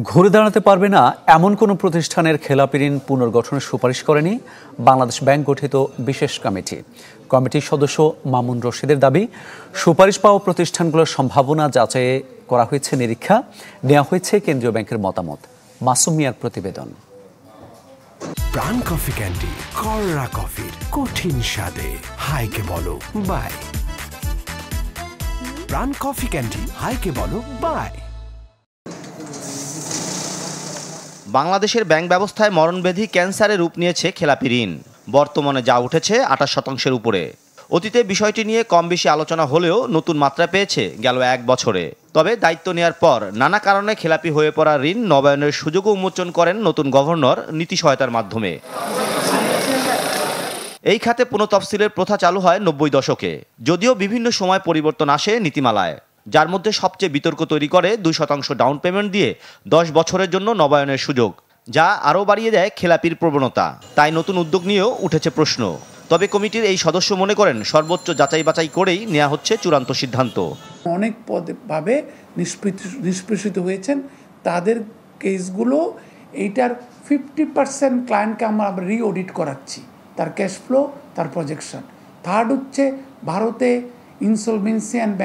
ঘুরে দাঁড়াতে পারবে না এমন কোনো প্রতিষ্ঠানের খেলাপি ঋণ পুনর্গঠনের সুপারিশ করেনি বাংলাদেশ ব্যাংক গঠিত বিশেষ কমিটি। কমিটির সদস্য মামুন রশিদের দাবি, সুপারিশ পাওয়া প্রতিষ্ঠানগুলোর সম্ভাবনা যাচাই করা হয়েছে, নিরীক্ষা নেওয়া হয়েছে কেন্দ্রীয় ব্যাংকের মতামত। মাসুম মিয়ার প্রতিবেদন। প্রাণ কফি ক্যান্ডি, কররা কফির কঠিন স্বাদে হাইকে বলো বাই। প্রাণ কফি ক্যান্ডি, হাইকে বলো বাই। বাংলাদেশের ব্যাংক ব্যবস্থায় মরণব্যাধি ক্যান্সারের রূপ নিয়েছে খেলাপি ঋণ। বর্তমানে যা উঠেছে 28% উপরে। অতীতে বিষয়টি নিয়ে কম বেশি আলোচনা হলেও নতুন মাত্রা পেয়েছে গেল 1 বছরে। তবে দায়িত্ব নেওয়ার পর নানা কারণে খেলাপি হয়ে পড়া ঋণ নবায়নের সুযোগও উন্মোচন করেন নতুন গভর্নর নীতি সহায়তার মাধ্যমে। এই খাতে পুনঃতফসিলের প্রথা চালু হয় 90 দশকে, যদিও বিভিন্ন সময় পরিবর্তন আসে নীতিমালায়, যার মধ্যে সবচেয়ে বিতর্ক তৈরি করে 2% ডাউন পেমেন্ট দিয়ে 10 বছরের জন্য নবায়নের সুযোগ, যা আরও বাড়িয়ে দেয় খেলাপির প্রবণতা। তাই নতুন উদ্যোগ নিয়েও উঠেছে প্রশ্ন। তবে কমিটির এই সদস্য মনে করেন সর্বোচ্চ যাচাই বাছাই করেই নেওয়া হচ্ছে চূড়ান্ত সিদ্ধান্ত। অনেক পদভাবে নিষ্পেষিত হয়েছেন, তাদের কেসগুলো এইটার 50% ক্লায়েন্টকে আমরা রিঅডিট করাচ্ছি, তার ক্যাশ ফ্লো, তার প্রজেকশন। থার্ড হচ্ছে ভারতে ইনসলভেন্সি অ্যান্ড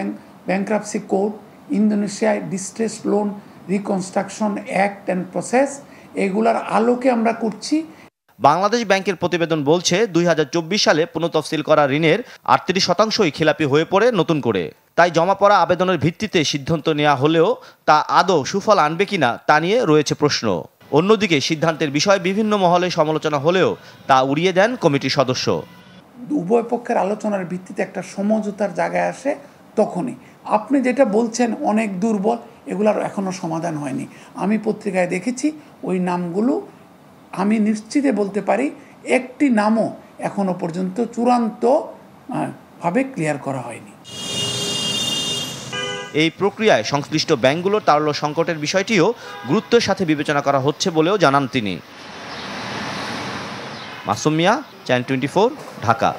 ব্যাংক্রাপসি কোড, ইন্দোনেশিয়ায় distress loan reconstruction act and process, এগুলার আলোকে আমরা করছি। বাংলাদেশ ব্যাংকের প্রতিবেদন বলছে 2024 সালে পুনঃতফসিল করা ঋণের 38%ই খেলাপি হয়ে পড়ে নতুন করে। তাই জমা পড়া আবেদনের ভিত্তিতে সিদ্ধান্ত নেওয়া হলেও তা আদৌ সুফল আনবে কিনা তা নিয়ে রয়েছে প্রশ্ন। অন্যদিকে সিদ্ধান্তের বিষয়ে বিভিন্ন মহলে সমালোচনা হলেও তা উড়িয়ে দেন কমিটির সদস্য। উভয় পক্ষের আলোচনার ভিত্তিতে একটা সমঝোতার জায়গায় আসে, তখনই। আপনি যেটা বলছেন অনেক দুর্বল, এগুলার এখনও সমাধান হয়নি। আমি পত্রিকায় দেখেছি ওই নামগুলো, আমি নিশ্চিতে বলতে পারি একটি নামও এখনো পর্যন্ত চূড়ান্ত ভাবে ক্লিয়ার করা হয়নি। এই প্রক্রিয়ায় সংশ্লিষ্ট ব্যাংকগুলোর তারল্য সংকটের বিষয়টিও গুরুত্বের সাথে বিবেচনা করা হচ্ছে বলেও জানান তিনি। মাসুম মিয়া, চ্যানেল 24, ঢাকা।